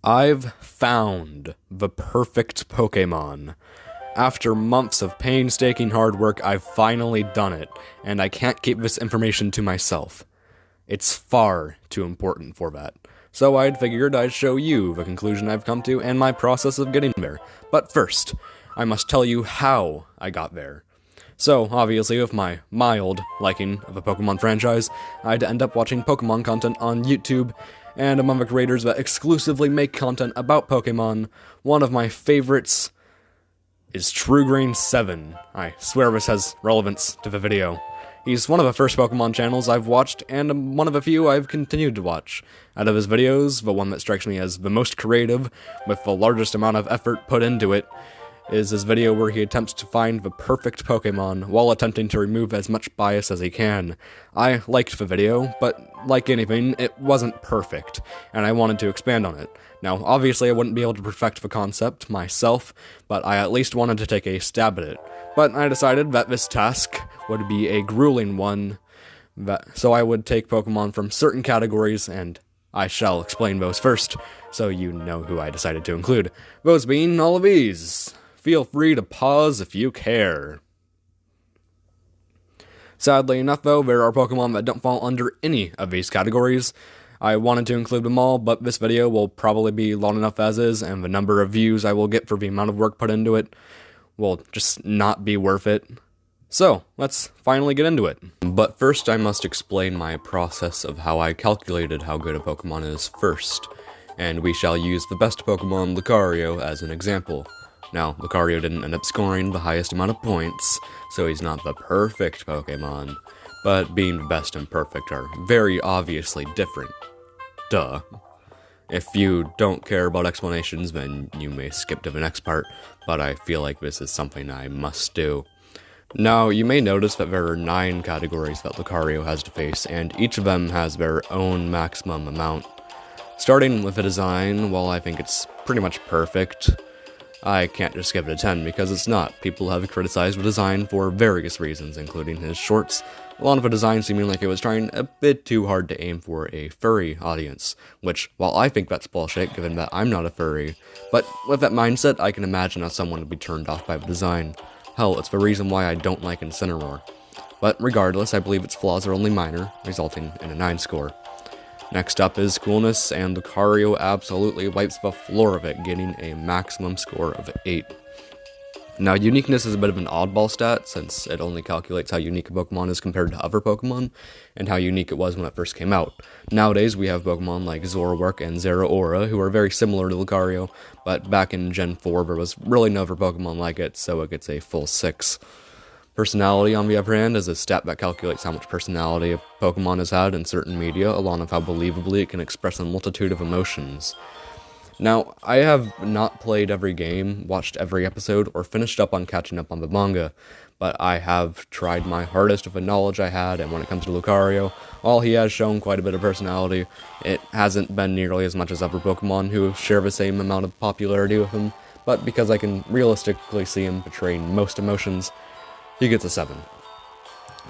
I've found the perfect Pokémon. After months of painstaking hard work, I've finally done it, and I can't keep this information to myself. It's far too important for that. So I'd figured I'd show you the conclusion I've come to and my process of getting there. But first, I must tell you how I got there. So, obviously, with my mild liking of the Pokemon franchise, I'd end up watching Pokemon content on YouTube, and among the creators that exclusively make content about Pokemon, one of my favorites is TrueGreen7. I swear this has relevance to the video. He's one of the first Pokemon channels I've watched, and one of the few I've continued to watch. Out of his videos, the one that strikes me as the most creative, with the largest amount of effort put into it, is his video where he attempts to find the perfect Pokemon while attempting to remove as much bias as he can. I liked the video, but like anything, it wasn't perfect, and I wanted to expand on it. Now, obviously I wouldn't be able to perfect the concept myself, but I at least wanted to take a stab at it. But I decided that this task would be a grueling one, so I would take Pokemon from certain categories, and I shall explain those first, so you know who I decided to include. Those being all of these. Feel free to pause if you care. Sadly enough, though, there are Pokemon that don't fall under any of these categories. I wanted to include them all, but this video will probably be long enough as is, and the number of views I will get for the amount of work put into it will just not be worth it. So, let's finally get into it. But first, I must explain my process of how I calculated how good a Pokemon is first, and we shall use the best Pokemon, Lucario, as an example. Now, Lucario didn't end up scoring the highest amount of points, so he's not the perfect Pokemon, but being the best and perfect are very obviously different. Duh. If you don't care about explanations, then you may skip to the next part, but I feel like this is something I must do. Now, you may notice that there are 9 categories that Lucario has to face, and each of them has their own maximum amount. Starting with the design, while I think it's pretty much perfect, I can't just give it a 10 because it's not. People have criticized the design for various reasons, including his shorts, a lot of the design seeming like it was trying a bit too hard to aim for a furry audience, which, while I think that's bullshit given that I'm not a furry, but with that mindset, I can imagine how someone would be turned off by the design. Hell, it's the reason why I don't like Incineroar. But regardless, I believe its flaws are only minor, resulting in a 9 score. Next up is coolness, and Lucario absolutely wipes the floor of it, getting a maximum score of 8. Now, uniqueness is a bit of an oddball stat, since it only calculates how unique a Pokemon is compared to other Pokemon, and how unique it was when it first came out. Nowadays, we have Pokemon like Zoroark and Zeraora, who are very similar to Lucario, but back in Gen 4, there was really no other Pokemon like it, so it gets a full 6. Personality, on the other hand, is a stat that calculates how much personality a Pokemon has had in certain media, along with how believably it can express a multitude of emotions. Now, I have not played every game, watched every episode, or finished up on catching up on the manga, but I have tried my hardest with the knowledge I had, and when it comes to Lucario, while he has shown quite a bit of personality, it hasn't been nearly as much as other Pokemon who share the same amount of popularity with him, but because I can realistically see him portraying most emotions, he gets a 7.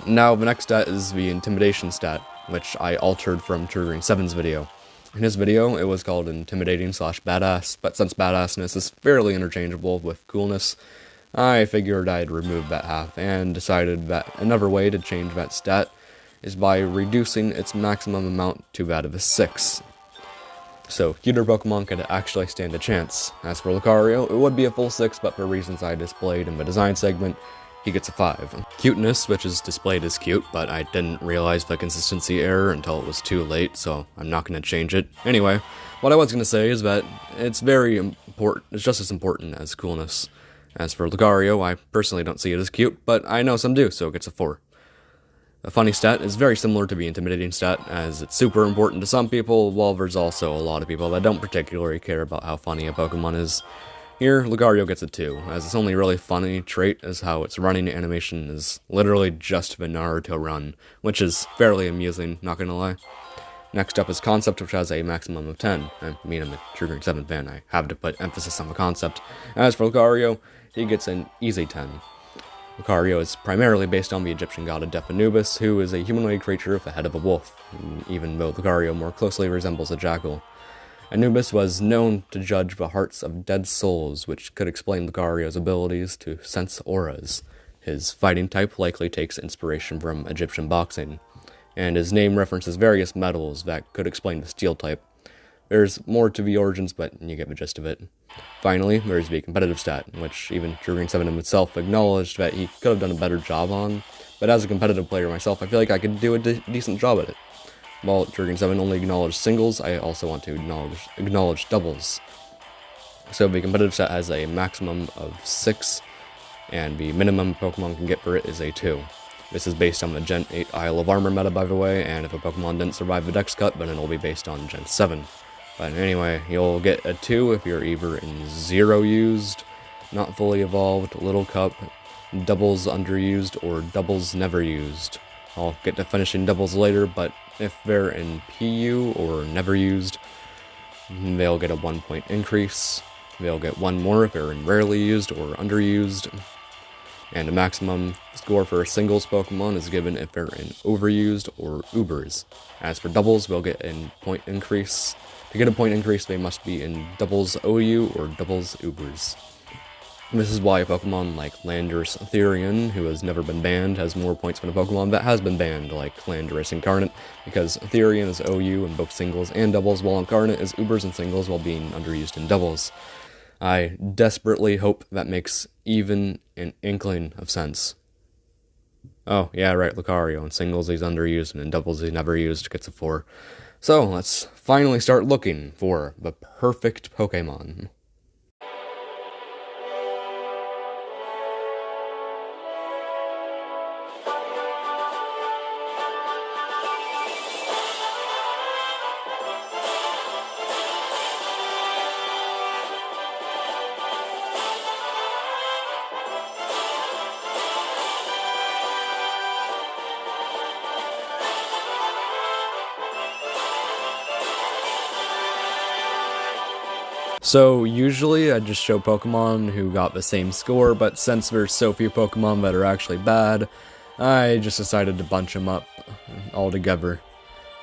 Now, the next stat is the Intimidation stat, which I altered from TrueGreen7's video. In his video, it was called Intimidating/Badass, but since Badassness is fairly interchangeable with Coolness, I figured I'd remove that half, and decided that another way to change that stat is by reducing its maximum amount to that of a 6. So, cuter Pokemon could actually stand a chance. As for Lucario, it would be a full 6, but for reasons I displayed in the design segment, he gets a 5. Cuteness, which is displayed as cute, but I didn't realize the consistency error until it was too late, so I'm not going to change it. Anyway, what I was going to say is that it's very important, it's just as important as coolness. As for Lucario, I personally don't see it as cute, but I know some do, so it gets a 4. A funny stat is very similar to the intimidating stat, as it's super important to some people, while there's also a lot of people that don't particularly care about how funny a Pokemon is. Here, Lucario gets a 2, as its only really funny trait is how its running animation is literally just the Naruto run, which is fairly amusing, not gonna lie. Next up is Concept, which has a maximum of 10. I mean, I'm a TrueGreen7 fan, I have to put emphasis on the concept. As for Lucario, he gets an easy 10. Lucario is primarily based on the Egyptian god of Death Anubis, who is a humanoid creature with the head of a wolf, even though Lucario more closely resembles a jackal. Anubis was known to judge the hearts of dead souls, which could explain Lucario's abilities to sense auras. His fighting type likely takes inspiration from Egyptian boxing, and his name references various metals that could explain the steel type. There's more to the origins, but you get the gist of it. Finally, there's the competitive stat, which even True 7 himself acknowledged that he could have done a better job on, but as a competitive player myself, I feel like I could do a decent job at it. While True 7 only acknowledged singles, I also want to acknowledge doubles. So the competitive stat has a maximum of 6, and the minimum Pokemon can get for it is a 2. This is based on the Gen 8 Isle of Armor meta, by the way, and if a Pokemon didn't survive the Dex cut, then it'll be based on Gen 7. But anyway, you'll get a 2 if you're either in 0 used, not fully evolved, little cup, doubles underused, or doubles never used. I'll get to finishing doubles later, but if they're in PU or never used, they'll get a 1 point increase. They'll get 1 more if they're in rarely used or underused. And a maximum score for a singles Pokemon is given if they're in overused or Ubers. As for doubles, they'll get a point increase. To get a point increase, they must be in doubles OU or doubles Ubers. This is why a Pokemon like Landorus Therian, who has never been banned, has more points than a Pokemon that has been banned, like Landorus Incarnate, because Therian is OU in both singles and doubles, while Incarnate is Ubers and singles while being underused in doubles. I desperately hope that makes even an inkling of sense. Oh, yeah, right, Lucario. In singles he's underused, and in doubles he's never used, gets a 4. So, let's finally start looking for the perfect Pokemon. So usually I just show Pokemon who got the same score, but since there's so few Pokemon that are actually bad, I just decided to bunch them up all together.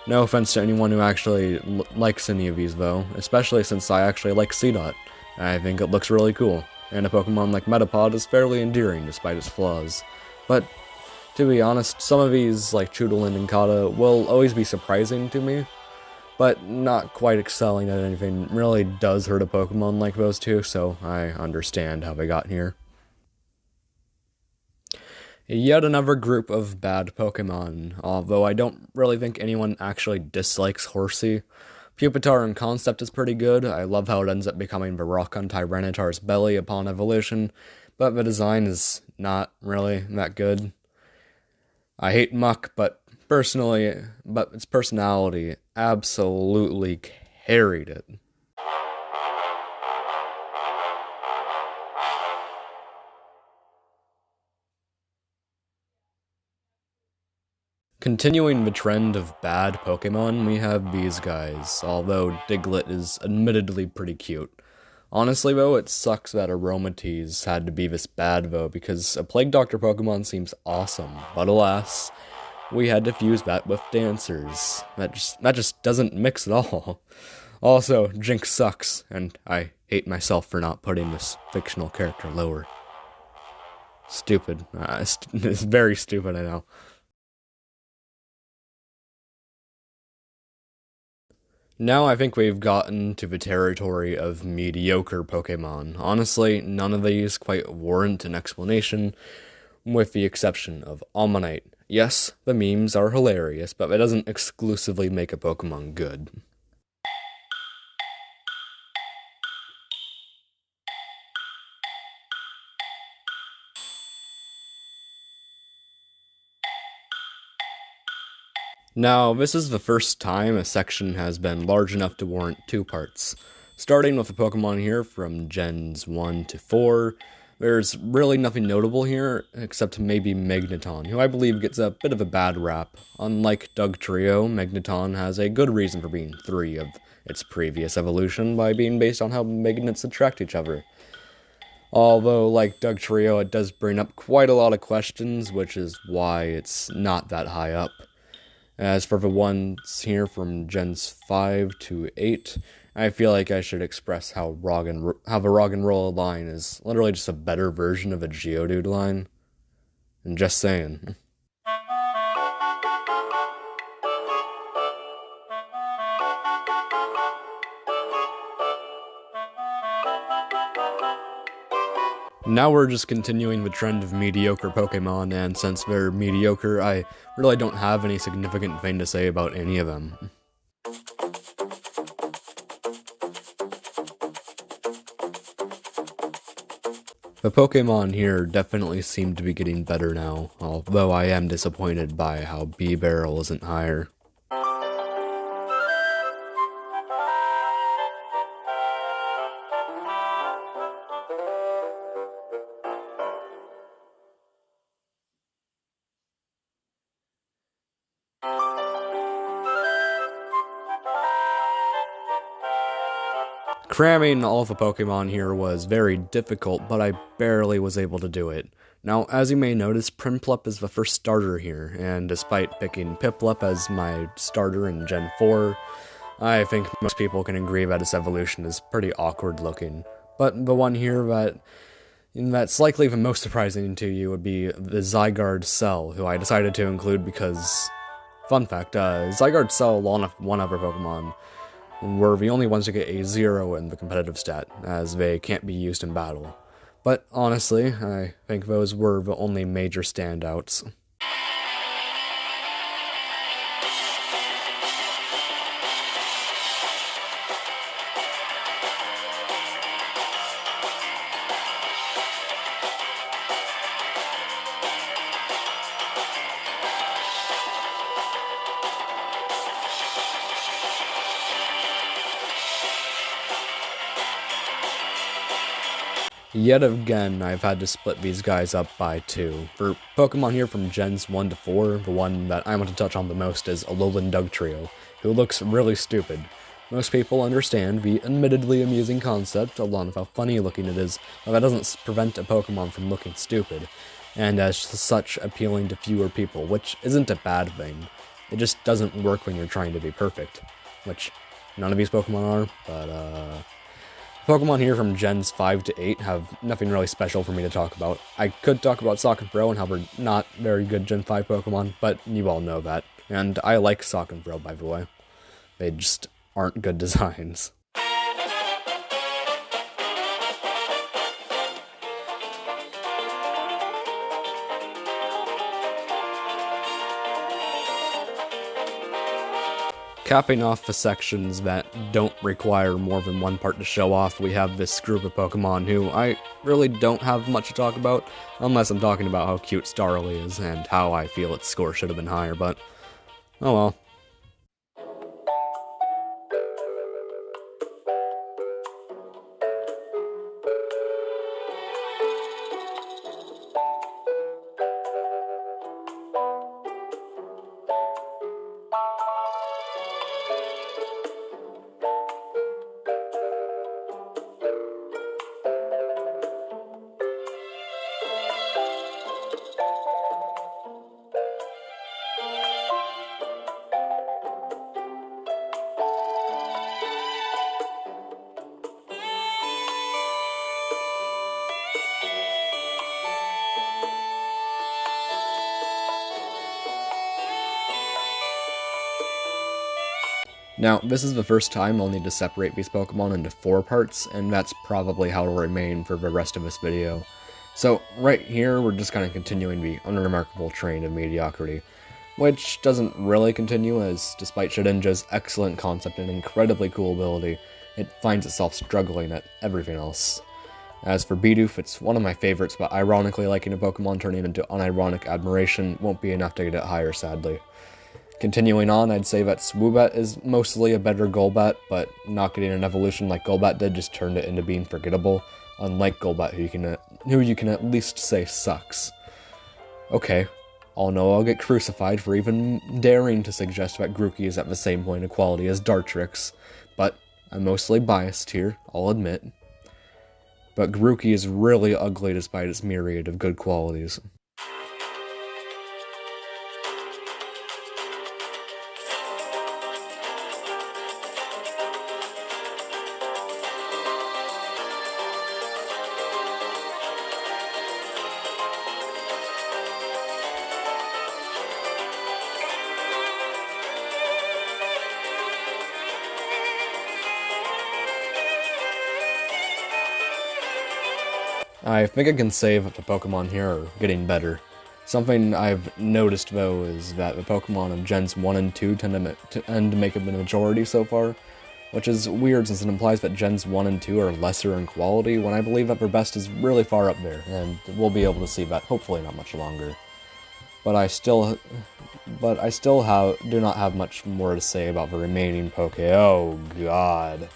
No offense to anyone who actually likes any of these though, especially since I actually like Seedot. I think it looks really cool, and a Pokemon like Metapod is fairly endearing despite its flaws. But to be honest, some of these, like Chudolin and Kata, will always be surprising to me, but not quite excelling at anything really does hurt a Pokemon like those two, so I understand how they got here. Yet another group of bad Pokemon, although I don't really think anyone actually dislikes Horsey. Pupitar in concept is pretty good. I love how it ends up becoming the rock on Tyranitar's belly upon evolution, but the design is not really that good. I hate Muck, but its personality absolutely carried it. Continuing the trend of bad Pokemon, we have these guys, although Diglett is admittedly pretty cute. Honestly though, it sucks that Aromatisse had to be this bad though, because a Plague Doctor Pokemon seems awesome, but alas, we had to fuse that with Dancers. That just doesn't mix at all. Also, Jinx sucks, and I hate myself for not putting this fictional character lower. Stupid. It's very stupid, I know. Now I think we've gotten to the territory of mediocre Pokemon. Honestly, none of these quite warrant an explanation, with the exception of Ammonite. Yes, the memes are hilarious, but that doesn't exclusively make a Pokemon good. Now, this is the first time a section has been large enough to warrant 2 parts. Starting with a Pokemon here from Gens 1 to 4, there's really nothing notable here, except maybe Magneton, who I believe gets a bit of a bad rap. Unlike Dugtrio, Magneton has a good reason for being 3 of its previous evolution by being based on how magnets attract each other. Although, like Dugtrio, it does bring up quite a lot of questions, which is why it's not that high up. As for the ones here from Gens 5 to 8, I feel like I should express how the rock and roll line is literally just a better version of a Geodude line. And just saying. Now we're just continuing the trend of mediocre Pokemon, and since they're mediocre, I really don't have any significant thing to say about any of them. The Pokemon here definitely seem to be getting better now, although I am disappointed by how B-Barrel isn't higher. Cramming all of the Pokemon here was very difficult, but I barely was able to do it. Now, as you may notice, Prinplup is the first starter here, and despite picking Piplup as my starter in Gen 4, I think most people can agree that its evolution is pretty awkward looking. But the one here that's likely the most surprising to you would be the Zygarde Cell, who I decided to include because, fun fact, Zygarde Cell, along with one other Pokemon, were the only ones to get a 0 in the competitive stat, as they can't be used in battle. But honestly, I think those were the only major standouts. Yet again, I've had to split these guys up by 2. For Pokemon here from Gens 1 to 4, the one that I want to touch on the most is Alolan Dugtrio, who looks really stupid. Most people understand the admittedly amusing concept, along with how funny looking it is, but that doesn't prevent a Pokemon from looking stupid, and as such appealing to fewer people, which isn't a bad thing. It just doesn't work when you're trying to be perfect, which none of these Pokemon are, but Pokemon here from Gens 5 to 8 have nothing really special for me to talk about. I could talk about Sock and Pro and how they're not very good Gen 5 Pokemon, but you all know that. And I like Sock and Pro, by the way. They just aren't good designs. Capping off the sections that don't require more than one part to show off, we have this group of Pokemon who I really don't have much to talk about, unless I'm talking about how cute Starly is and how I feel its score should have been higher, but oh well. Now, this is the first time I'll need to separate these Pokemon into 4 parts, and that's probably how it'll remain for the rest of this video. So, right here, we're just kind of continuing the unremarkable train of mediocrity, which doesn't really continue as, despite Shedinja's excellent concept and incredibly cool ability, it finds itself struggling at everything else. As for Bidoof, it's one of my favorites, but ironically liking a Pokemon turning into unironic admiration won't be enough to get it higher, sadly. Continuing on, I'd say that Swoobat is mostly a better Golbat, but not getting an evolution like Golbat did just turned it into being forgettable, unlike Golbat, who you can at least say sucks. Okay, I'll know I'll get crucified for even daring to suggest that Grookey is at the same point of quality as Dartrix, but I'm mostly biased here, I'll admit. But Grookey is really ugly despite its myriad of good qualities. I think I can say that the Pokemon here are getting better. Something I've noticed, though, is that the Pokemon of Gens 1 and 2 tend to make up the majority so far, which is weird since it implies that Gens 1 and 2 are lesser in quality, when I believe that their best is really far up there, and we'll be able to see that hopefully not much longer. But I still do not have much more to say about the remaining Poke. Oh god.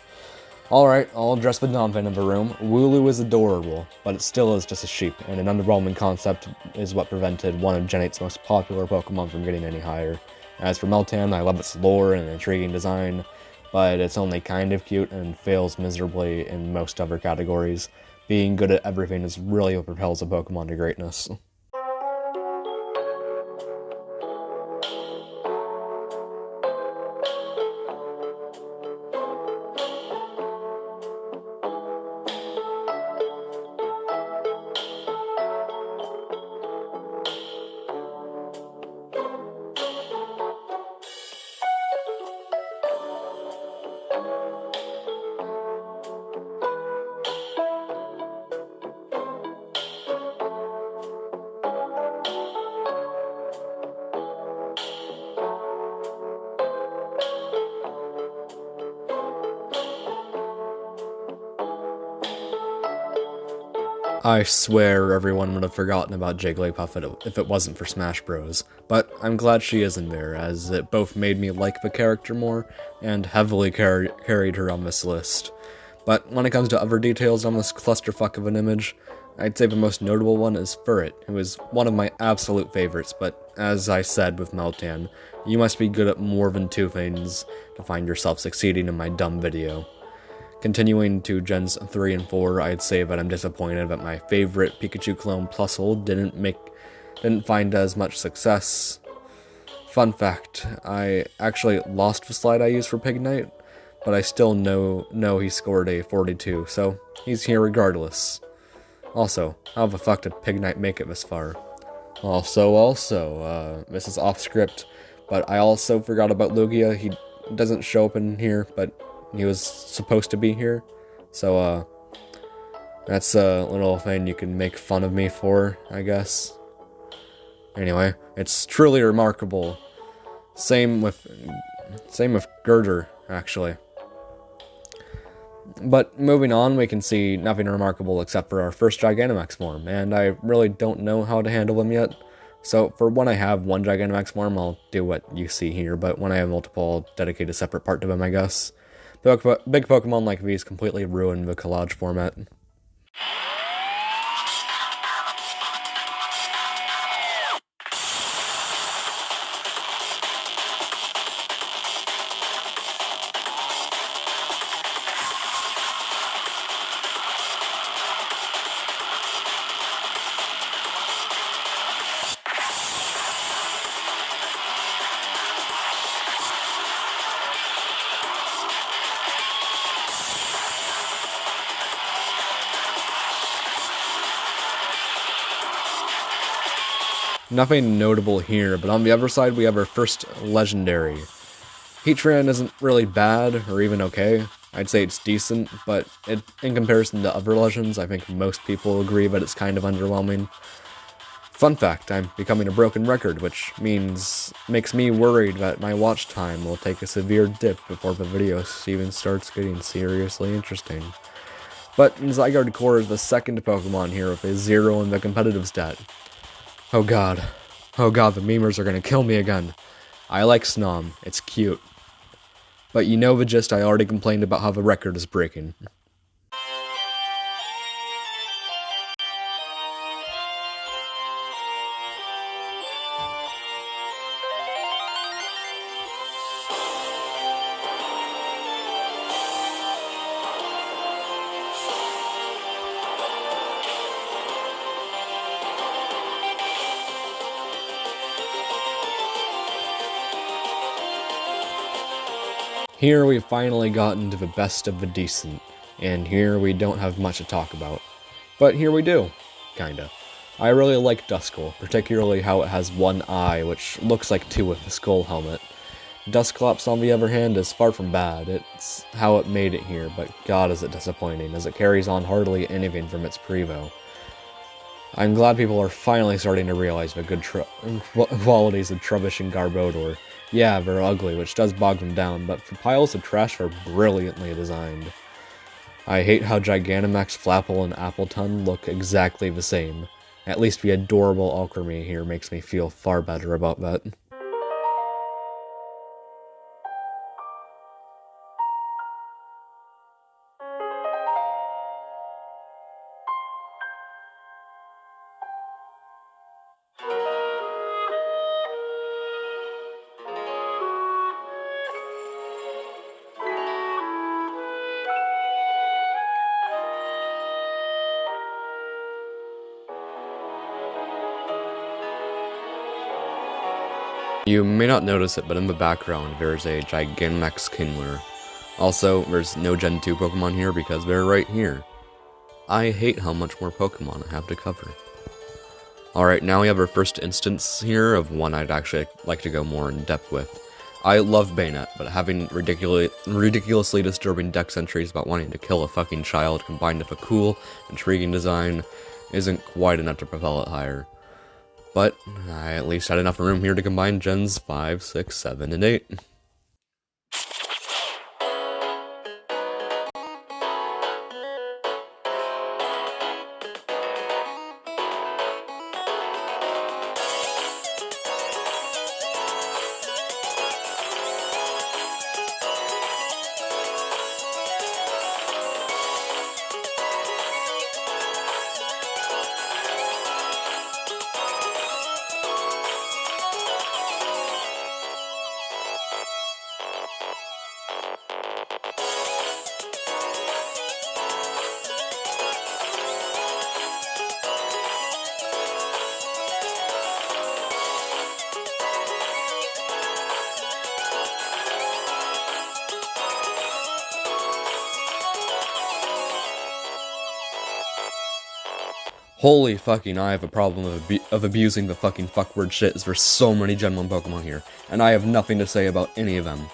Alright, I'll address the non-fan of the room. Wooloo is adorable, but it still is just a sheep, and an underwhelming concept is what prevented one of Gen 8's most popular Pokemon from getting any higher. As for Meltan, I love its lore and intriguing design, but it's only kind of cute and fails miserably in most other categories. Being good at everything is really what propels a Pokemon to greatness. I swear everyone would have forgotten about Jigglypuff if it wasn't for Smash Bros. But I'm glad she is in there, as it both made me like the character more, and heavily carried her on this list. But when it comes to other details on this clusterfuck of an image, I'd say the most notable one is Furret, who is one of my absolute favorites, but as I said with Meltan, you must be good at more than two things to find yourself succeeding in my dumb video. Continuing to Gens 3 and 4, I'd say that I'm disappointed that my favorite Pikachu clone Plusle didn't find as much success. Fun fact, I actually lost the slide I used for Pignite, but I still know he scored a 42, so he's here regardless. Also, how the fuck did Pignite make it this far? Also, this is off script, but I also forgot about Lugia. He doesn't show up in here, but he was supposed to be here, so that's a little thing you can make fun of me for, I guess. Anyway, it's truly remarkable. Same with Girder, actually. But moving on, we can see nothing remarkable except for our first Gigantamax form, and I really don't know how to handle them yet. So for when I have one Gigantamax form, I'll do what you see here, but when I have multiple, I'll dedicate a separate part to them, I guess. Big Pokemon like these completely ruin the collage format. Nothing notable here, but on the other side we have our first legendary. Heatran isn't really bad, or even okay. I'd say it's decent, but in comparison to other legends, I think most people agree that it's kind of underwhelming. Fun fact, I'm becoming a broken record, which makes me worried that my watch time will take a severe dip before the video even starts getting seriously interesting. But Zygarde Core is the second Pokemon here with a 0 in the competitive stat. Oh god, the memers are gonna kill me again. I like Snom, it's cute. But you know the gist, I already complained about how the record is breaking. Here we've finally gotten to the best of the decent, and here we don't have much to talk about. But here we do, kinda. I really like Duskull, particularly how it has one eye, which looks like two with the skull helmet. Dusclops, on the other hand, is far from bad. It's how it made it here, but god is it disappointing, as it carries on hardly anything from its prevo. I'm glad people are finally starting to realize the good qualities of Trubbish and Garbodor. Yeah, they're ugly, which does bog them down, but the piles of trash are brilliantly designed. I hate how Gigantamax, Flapple, and Appleton look exactly the same. At least the adorable Alchemy here makes me feel far better about that. You may not notice it, but in the background there's a Gigantamax Kingler. Also, there's no Gen 2 Pokemon here because they're right here. I hate how much more Pokemon I have to cover. Alright, now we have our first instance here of one I'd actually like to go more in depth with. I love Bayonet, but having ridiculously disturbing dex entries about wanting to kill a fucking child combined with a cool, intriguing design isn't quite enough to propel it higher. But I at least had enough room here to combine Gens 5, 6, 7, and 8. Holy fucking, I have a problem of abusing the fucking fuckword shit, as there's so many Gen 1 Pokemon here, and I have nothing to say about any of them.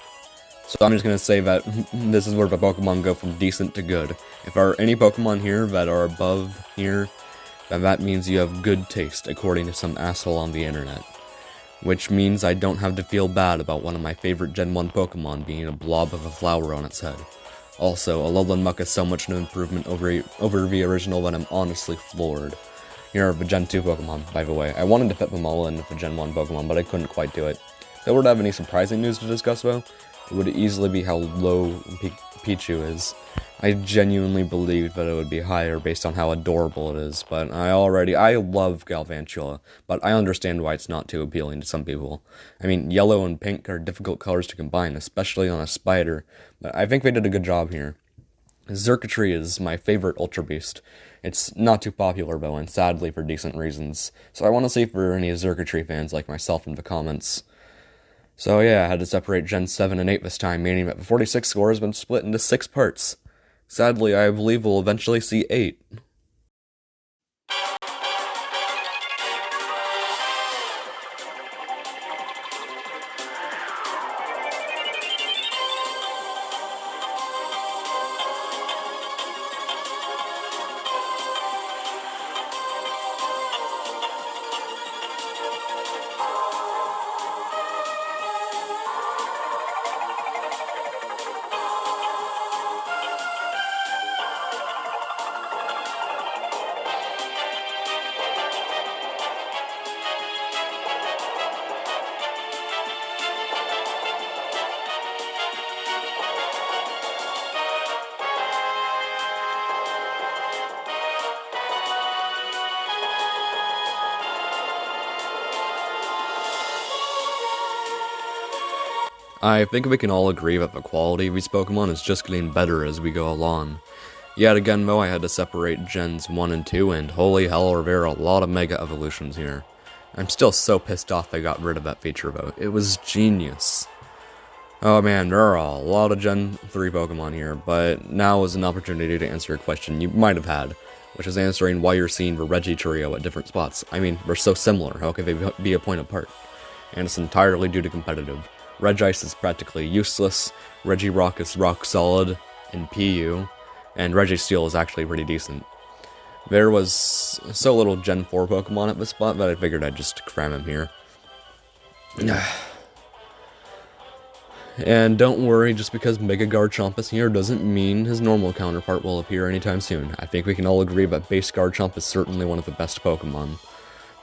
So I'm just gonna say that this is where the Pokemon go from decent to good. If there are any Pokemon here that are above here, then that means you have good taste, according to some asshole on the internet. Which means I don't have to feel bad about one of my favorite Gen 1 Pokemon being a blob of a flower on its head. Also, Alolan Muck is so much an improvement over the original that I'm honestly floored. Here are the Gen 2 Pokemon, by the way. I wanted to fit them all in with the Gen 1 Pokemon, but I couldn't quite do it. If I were to have any surprising news to discuss, though, it would easily be how low Pichu is. I genuinely believed that it would be higher based on how adorable it is, but I love Galvantula, but I understand why it's not too appealing to some people. I mean, yellow and pink are difficult colors to combine, especially on a spider, but I think they did a good job here. Xurkitree is my favorite Ultra Beast. It's not too popular though, and sadly for decent reasons, so I want to see if there are any Xurkitree fans like myself in the comments. So yeah, I had to separate Gen 7 and 8 this time, meaning that the 46 score has been split into 6 parts. Sadly, I believe we'll eventually see 8. I think we can all agree that the quality of these Pokemon is just getting better as we go along. Yet again though, I had to separate Gens 1 and 2, and holy hell are there a lot of Mega Evolutions here. I'm still so pissed off they got rid of that feature though. It was genius. Oh man, there are a lot of Gen 3 Pokemon here, but now is an opportunity to answer a question you might have had, which is answering why you're seeing the Reggie trio at different spots. I mean, they're so similar, how could they be a point apart? And it's entirely due to competitive. Regice is practically useless, Regirock is rock solid in PU, and Registeel is actually pretty decent. There was so little Gen 4 Pokemon at this spot that I figured I'd just cram him here. And don't worry, just because Mega Garchomp is here doesn't mean his normal counterpart will appear anytime soon. I think we can all agree that base Garchomp is certainly one of the best Pokemon.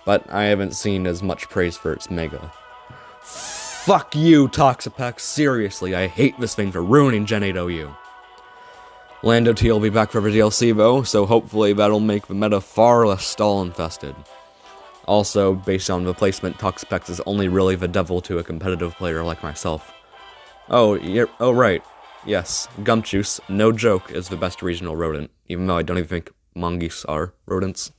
But I haven't seen as much praise for its Mega. Fuck you, Toxapex. Seriously, I hate this thing for ruining Gen 8 OU. Lando T will be back for the DLC though, so hopefully that'll make the meta far less stall-infested. Also, based on the placement, Toxapex is only really the devil to a competitive player like myself. Oh, right. Yes, Gumjuice, no joke, is the best regional rodent, even though I don't even think mongoose are rodents.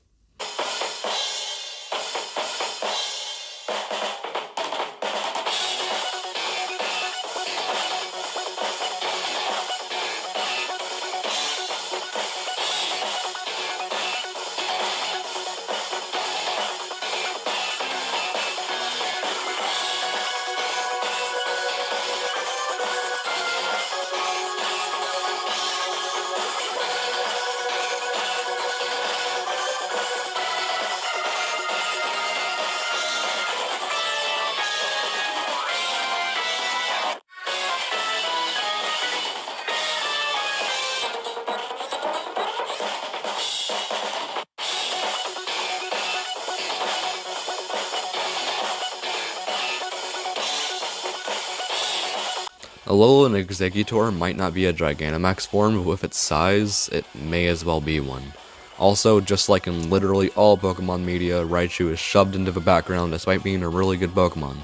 Alolan Exeggutor might not be a Gigantamax form, but with its size, it may as well be one. Also, just like in literally all Pokemon media, Raichu is shoved into the background despite being a really good Pokemon.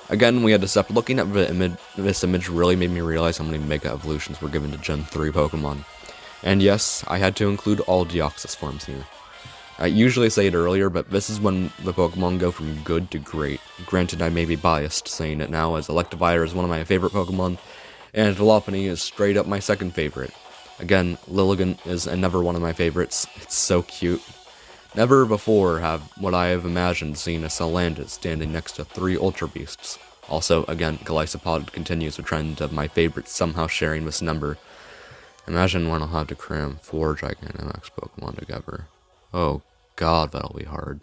Again, we had to stop looking at the image. This image really made me realize how many Mega Evolutions were given to Gen 3 Pokemon. And yes, I had to include all Deoxys forms here. I usually say it earlier, but this is when the Pokemon go from good to great. Granted, I may be biased saying it now, as Electivire is one of my favorite Pokemon, and Lopunny is straight up my second favorite. Again, Lilligant is never one of my favorites. It's so cute. Never before would I have imagined seeing a Salandit standing next to 3 Ultra Beasts. Also, again, Golisopod continues the trend of my favorites somehow sharing this number. Imagine when I'll have to cram 4 Gigantamax Pokemon together. Oh god, that'll be hard.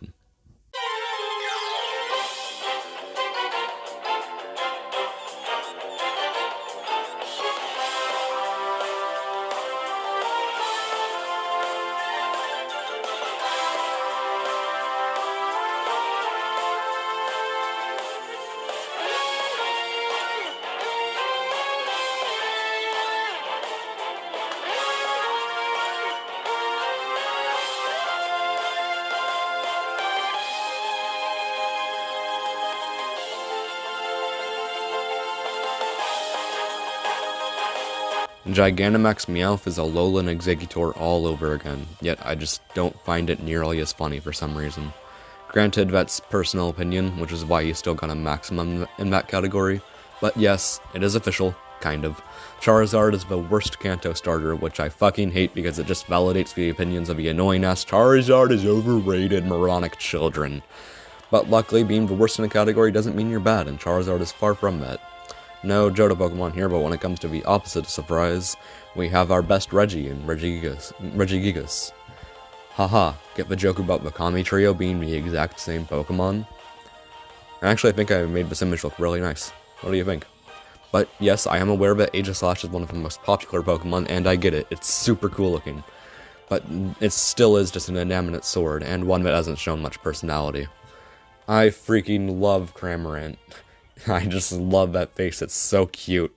Gigantamax Meowth is Alolan Exeggutor all over again, yet I just don't find it nearly as funny for some reason. Granted, that's personal opinion, which is why you still got a maximum in that category, but yes, it is official, kind of. Charizard is the worst Kanto starter, which I fucking hate because it just validates the opinions of the annoying-ass Charizard is overrated moronic children. But luckily, being the worst in a category doesn't mean you're bad, and Charizard is far from that. No Johto Pokemon here, but when it comes to the opposite surprise, we have our best Reggie in Regigigas. Haha, get the joke about the Kami trio being the exact same Pokemon? Actually, I think I made this image look really nice. What do you think? But yes, I am aware that Aegislash is one of the most popular Pokemon, and I get it, it's super cool looking. But it still is just an inanimate sword, and one that hasn't shown much personality. I freaking love Cramorant. I just love that face, it's so cute.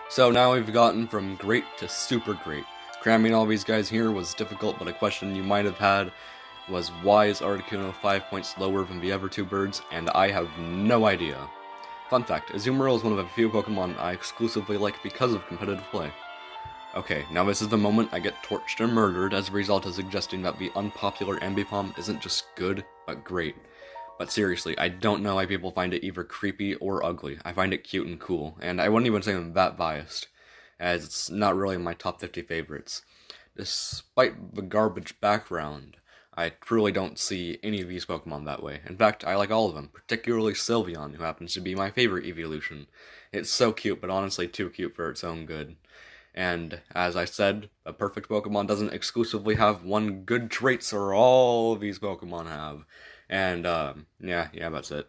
So now we've gotten from great to super great. Cramming all these guys here was difficult, but a question you might have had was why is Articuno 5 points lower than the other two birds, and I have no idea. Fun fact, Azumarill is one of the few Pokemon I exclusively like because of competitive play. Okay, now this is the moment I get torched and murdered as a result of suggesting that the unpopular Ambipom isn't just good, but great. But seriously, I don't know why people find it either creepy or ugly. I find it cute and cool, and I wouldn't even say I'm that biased, as it's not really in my top 50 favorites. Despite the garbage background, I truly don't see any of these Pokemon that way. In fact, I like all of them, particularly Sylveon, who happens to be my favorite evolution. It's so cute, but honestly too cute for its own good. And, as I said, a perfect Pokemon doesn't exclusively have one good trait, so all of these Pokemon have. And, yeah, that's it.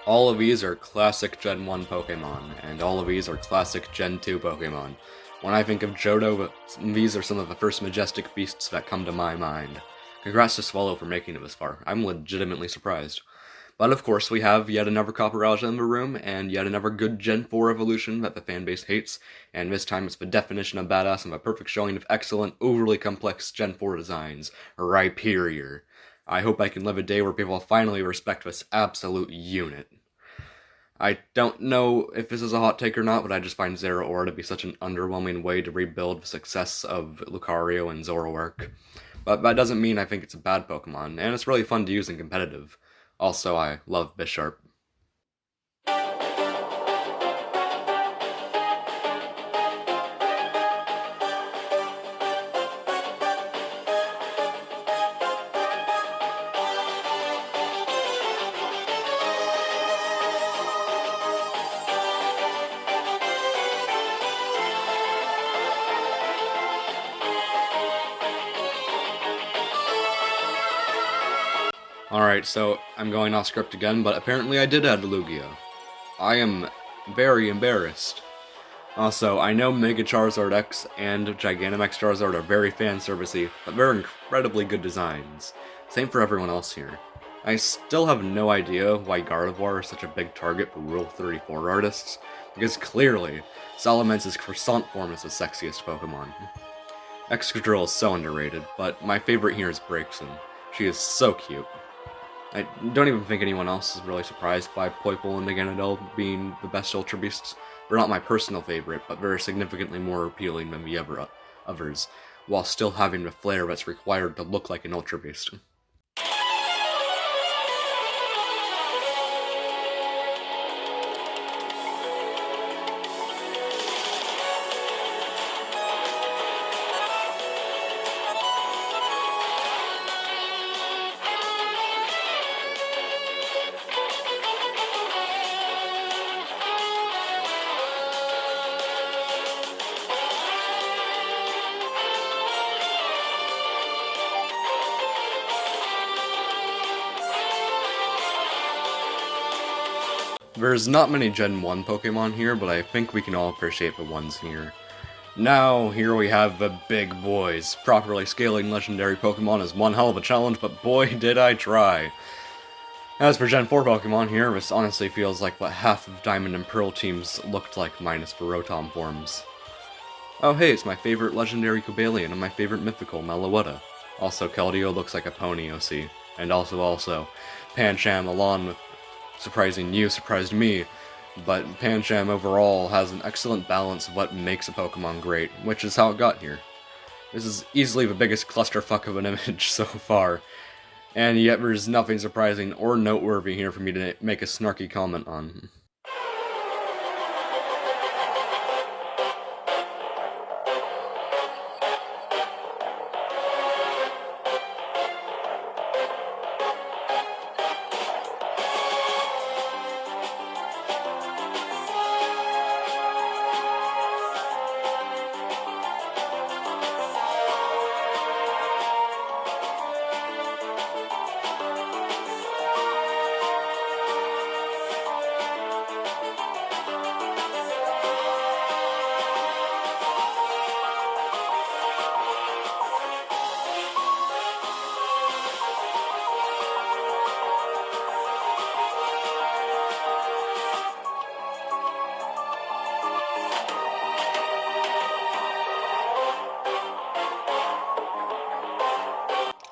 All of these are classic Gen 1 Pokemon, and all of these are classic Gen 2 Pokemon. When I think of Johto, these are some of the first majestic beasts that come to my mind. Congrats to Swallow for making it this far. I'm legitimately surprised. But of course, we have yet another Copperajah in the room, and yet another good Gen 4 evolution that the fanbase hates, and this time it's the definition of badass and the perfect showing of excellent, overly complex Gen 4 designs. Rhyperior. I hope I can live a day where people finally respect this absolute unit. I don't know if this is a hot take or not, but I just find Zeraora to be such an underwhelming way to rebuild the success of Lucario and Zoroark. But that doesn't mean I think it's a bad Pokemon, and it's really fun to use in competitive. Also, I love Bisharp. Alright, so I'm going off script again, but apparently I did add Lugia. I am very embarrassed. Also, I know Mega Charizard X and Gigantamax Charizard are very fan-servicey, but they're incredibly good designs. Same for everyone else here. I still have no idea why Gardevoir is such a big target for Rule 34 artists, because clearly, Salamence' croissant form is the sexiest Pokemon. Excadrill is so underrated, but my favorite here is Braixen. She is so cute. I don't even think anyone else is really surprised by Poipole and Meganadel being the best Ultra Beasts. They're not my personal favorite, but they're significantly more appealing than the others, while still having the flair that's required to look like an Ultra Beast. There's not many Gen 1 Pokemon here, but I think we can all appreciate the ones here. Now, here we have the big boys. Properly scaling legendary Pokemon is one hell of a challenge, but boy did I try. As for Gen 4 Pokemon here, this honestly feels like what half of Diamond and Pearl teams looked like minus the Rotom forms. Oh hey, it's my favorite legendary Cobalion and my favorite mythical, Meloetta. Also, Keldeo looks like a pony OC. And also, Pancham along with surprising you surprised me, but Pancham overall has an excellent balance of what makes a Pokemon great, which is how it got here. This is easily the biggest clusterfuck of an image so far, and yet there's nothing surprising or noteworthy here for me to make a snarky comment on.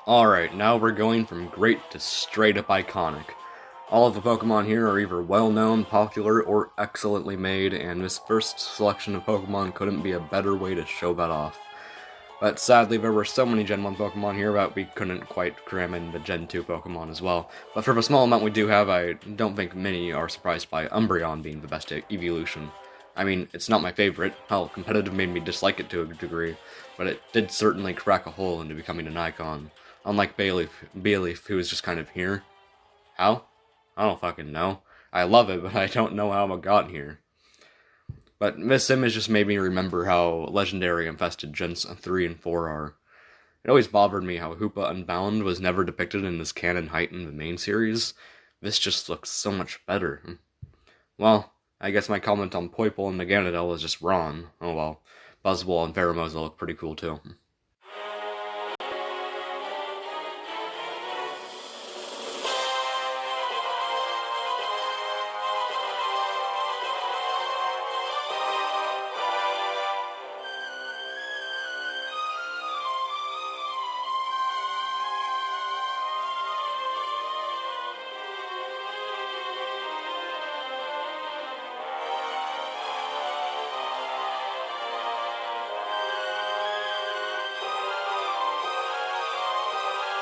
Alright, now we're going from great to straight up iconic. All of the Pokemon here are either well-known, popular, or excellently made, and this first selection of Pokemon couldn't be a better way to show that off. But sadly, there were so many Gen 1 Pokemon here that we couldn't quite cram in the Gen 2 Pokemon as well. But for the small amount we do have, I don't think many are surprised by Umbreon being the best evolution. I mean, it's not my favorite. Hell, competitive made me dislike it to a degree, but it did certainly crack a hole into becoming an icon. Unlike Bayleaf, who is just kind of here. How? I don't fucking know. I love it, but I don't know how it got here. But this image just made me remember how legendary infested Gens 3 and 4 are. It always bothered me how Hoopa Unbound was never depicted in this canon height in the main series. This just looks so much better. Well, I guess my comment on Poipole and Meganadel is just wrong. Oh well. Buzzwole and Pheromosa look pretty cool too.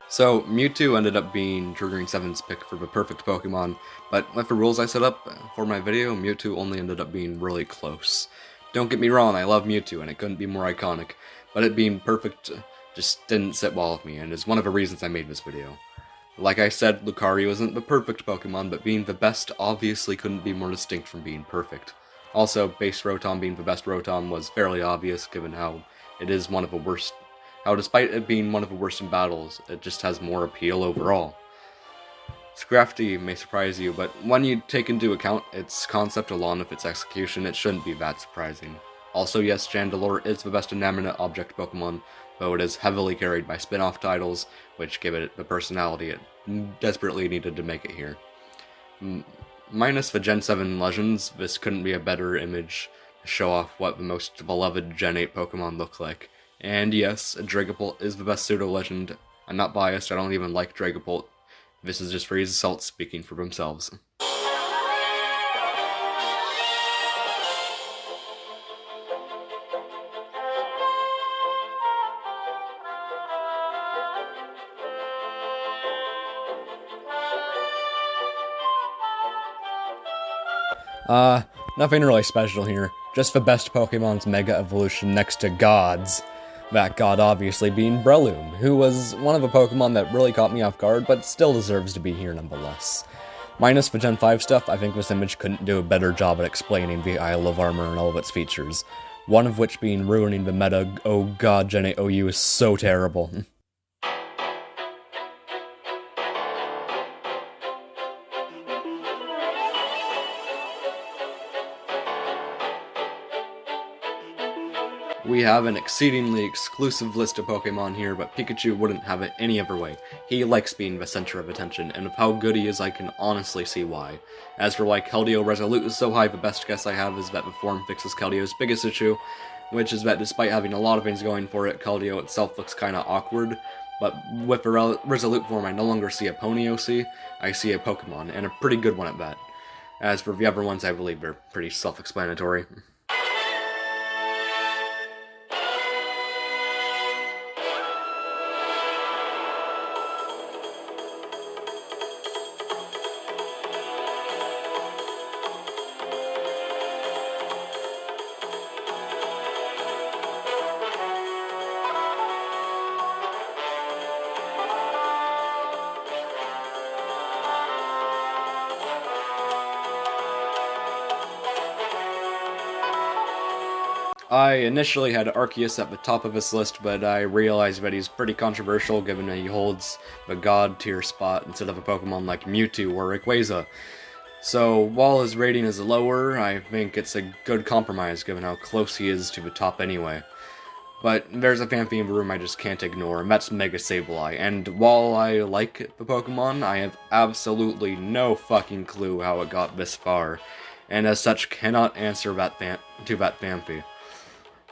So, Mewtwo ended up being Triggering 7's pick for the perfect Pokemon, but with the rules I set up for my video, Mewtwo only ended up being really close. Don't get me wrong, I love Mewtwo, and it couldn't be more iconic, but it being perfect just didn't sit well with me, and is one of the reasons I made this video. Like I said, Lucario isn't the perfect Pokemon, but being the best obviously couldn't be more distinct from being perfect. Also, base Rotom being the best Rotom was fairly obvious, given how it is one of the worst. How despite it being one of the worst in battles, it just has more appeal overall. Scrafty may surprise you, but when you take into account its concept along with its execution, it shouldn't be that surprising. Also, yes, Chandelure is the best inanimate object Pokemon, though it is heavily carried by spin-off titles, which give it the personality it desperately needed to make it here. Minus the Gen 7 Legends, this couldn't be a better image to show off what the most beloved Gen 8 Pokemon look like. And yes, Dragapult is the best pseudo-legend. I'm not biased, I don't even like Dragapult. This is just Freeze's Salt speaking for themselves. Nothing really special here. Just the best Pokemon's Mega Evolution next to God's. That god obviously being Breloom, who was one of the Pokemon that really caught me off guard, but still deserves to be here nonetheless. Minus the Gen 5 stuff, I think this image couldn't do a better job at explaining the Isle of Armor and all of its features. One of which being ruining the meta, oh god, Gen 8 OU is so terrible. We have an exceedingly exclusive list of Pokemon here, but Pikachu wouldn't have it any other way. He likes being the center of attention, and with how good he is, I can honestly see why. As for why Keldeo Resolute is so high, the best guess I have is that the form fixes Keldeo's biggest issue, which is that despite having a lot of things going for it, Keldeo itself looks kinda awkward. But with the Resolute form, I no longer see a Pony OC, I see a Pokemon, and a pretty good one at that. As for the other ones, I believe they're pretty self-explanatory. I initially had Arceus at the top of this list, but I realized that he's pretty controversial given that he holds the god tier spot instead of a Pokemon like Mewtwo or Rayquaza. So while his rating is lower, I think it's a good compromise given how close he is to the top anyway. But there's a fan theme room I just can't ignore, and that's Mega Sableye, and while I like the Pokemon, I have absolutely no fucking clue how it got this far, and as such cannot answer that fanfy.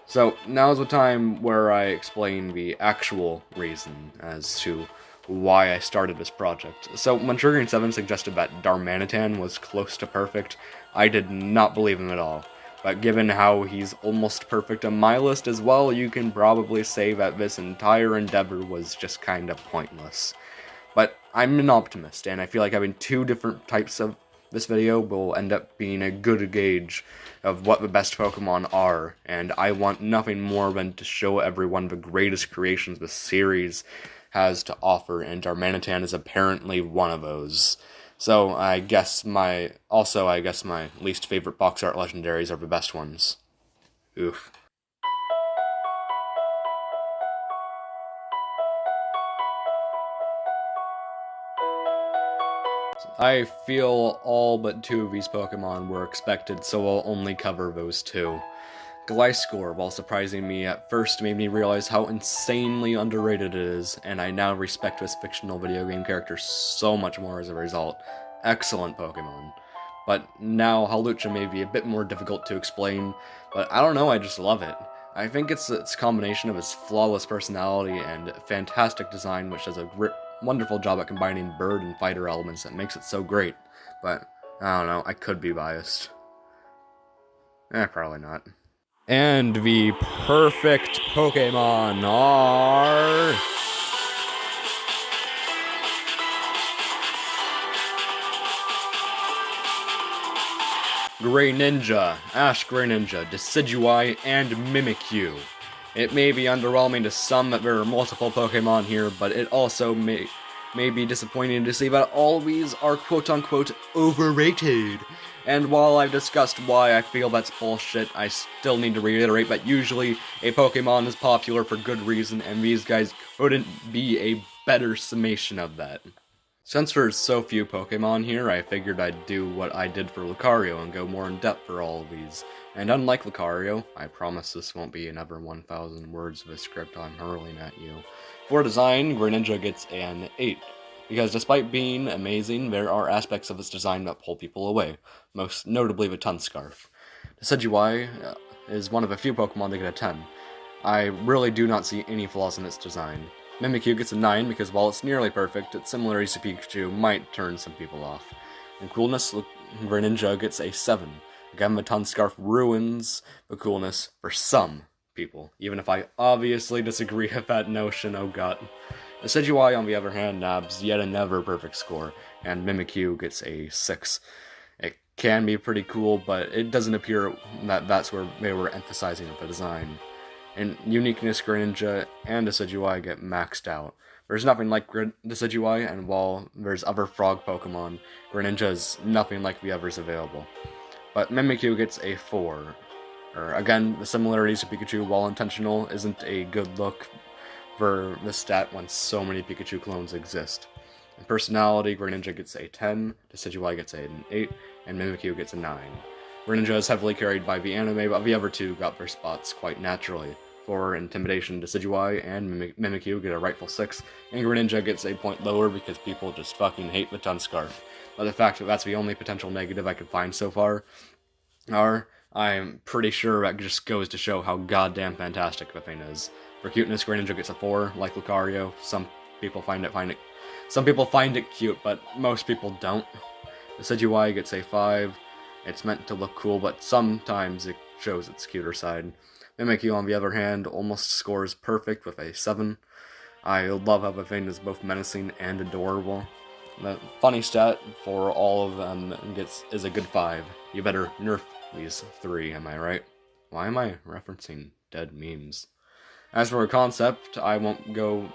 So, now's the time where I explain the actual reason as to why I started this project. So when Sugar7 suggested that Darmanitan was close to perfect, I did not believe him at all. But given how he's almost perfect on my list as well, you can probably say that this entire endeavor was just kind of pointless. But I'm an optimist, and I feel like having two different types of this video will end up being a good gauge of what the best Pokemon are, and I want nothing more than to show everyone the greatest creations the series has to offer, and Darmanitan is apparently one of those. So I guess my least favorite box art legendaries are the best ones. Oof. I feel all but two of these Pokemon were expected, so I'll only cover those two. Gliscor, while surprising me at first, made me realize how insanely underrated it is, and I now respect this fictional video game character so much more as a result. Excellent Pokemon. But now Hawlucha may be a bit more difficult to explain, but I don't know, I just love it. I think it's its combination of its flawless personality and fantastic design, which does a wonderful job at combining bird and fighter elements that makes it so great. But, I don't know, I could be biased. Probably not. And the perfect Pokemon are... Greninja, Ash Greninja, Decidueye, and Mimikyu. It may be underwhelming to some that there are multiple Pokemon here, but it also may be disappointing to see that all of these are quote-unquote overrated. And while I've discussed why I feel that's bullshit, I still need to reiterate that usually a Pokemon is popular for good reason, and these guys couldn't be a better summation of that. Since there's so few Pokemon here, I figured I'd do what I did for Lucario and go more in depth for all of these. And unlike Lucario, I promise this won't be another 1,000 words of a script I'm hurling at you. For design, Greninja gets an 8. Because despite being amazing, there are aspects of its design that pull people away, most notably the Tunscarf. Decidueye is one of a few Pokemon that get a 10. I really do not see any flaws in its design. Mimikyu gets a 9 because while it's nearly perfect, its similarity to Pikachu might turn some people off. In coolness, Greninja gets a 7. Again, the Tunscarf ruins the coolness for some people, even if I obviously disagree with that notion, oh god. Decidueye, on the other hand, nabs yet another perfect score, and Mimikyu gets a 6. It can be pretty cool, but it doesn't appear that that's where they were emphasizing with the design. In uniqueness, Greninja and Decidueye get maxed out. There's nothing like Decidueye, and while there's other frog Pokemon, Greninja is nothing like the others available. But Mimikyu gets a 4. Again, the similarities to Pikachu, while intentional, isn't a good look for the stat when so many Pikachu clones exist. In personality, Greninja gets a 10, Decidueye gets an 8, and Mimikyu gets a 9. Greninja is heavily carried by the anime, but the other two got their spots quite naturally. For Intimidation, Decidueye and Mimikyu get a rightful 6, and Greninja gets a point lower because people just fucking hate the Tunscarf. But the fact that that's the only potential negative I could find so far, I'm pretty sure that just goes to show how goddamn fantastic the thing is. For cuteness, Greninja gets a 4, like Lucario. Some people find it cute, but most people don't. Decidueye gets a 5. It's meant to look cool, but sometimes it shows its cuter side. Mimikyu, on the other hand, almost scores perfect with a 7. I love how the thing is both menacing and adorable. The funny stat for all of them is a good 5. You better nerf these 3, am I right? Why am I referencing dead memes? As for a concept, I won't go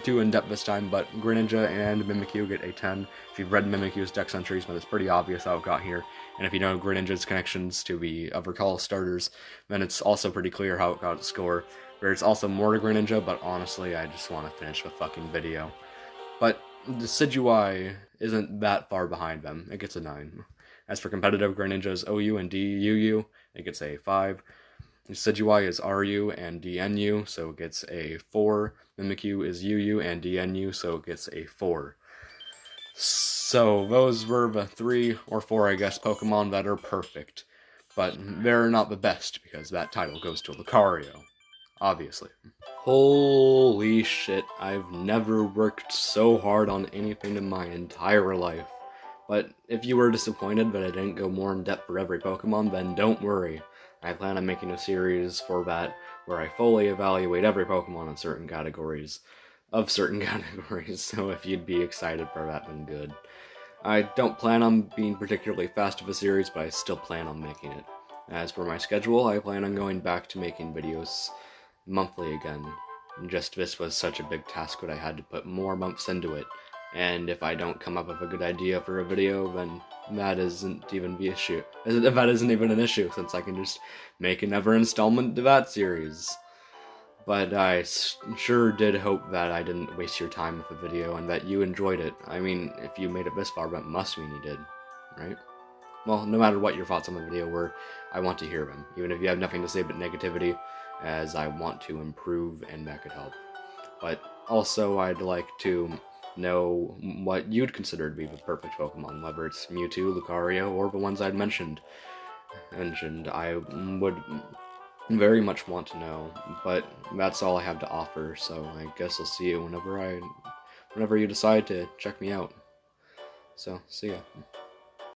too in-depth this time, but Greninja and Mimikyu get a 10. If you've read Mimikyu's dex entries, then it's pretty obvious how it got here. And if you know Greninja's connections to the other call starters, then it's also pretty clear how it got its score. There's also more to Greninja, but honestly, I just want to finish the fucking video. But Decidueye isn't that far behind them. It gets a 9. As for competitive, Greninja's OU and DUU, it gets a 5. Decidueye is RU and DNU, so it gets a 4. Mimikyu is UU and DNU, so it gets a 4. So those were the 3 or 4, I guess, Pokemon that are perfect. But they're not the best, because that title goes to Lucario. obviously. Holy shit, I've never worked so hard on anything in my entire life. But if you were disappointed that I didn't go more in depth for every Pokemon, then don't worry. I plan on making a series for that where I fully evaluate every Pokemon in certain categories. So if you'd be excited for that, then good. I don't plan on being particularly fast of a series, but I still plan on making it. As for my schedule, I plan on going back to making videos monthly again. Just this was such a big task that I had to put more months into it, and if I don't come up with a good idea for a video, then that isn't even the issue. That isn't even an issue, since I can just make another installment to that series. But I sure did hope that I didn't waste your time with the video and that you enjoyed it. I mean, if you made it this far, that must mean you did, right? Well, no matter what your thoughts on the video were, I want to hear them, even if you have nothing to say but negativity, as I want to improve and that could help. But also, I'd like to know what you'd consider to be the perfect Pokemon, whether it's Mewtwo, Lucario, or the ones I'd mentioned. I would very much want to know, but that's all I have to offer, so I guess I'll see you whenever you decide to check me out. So, see ya.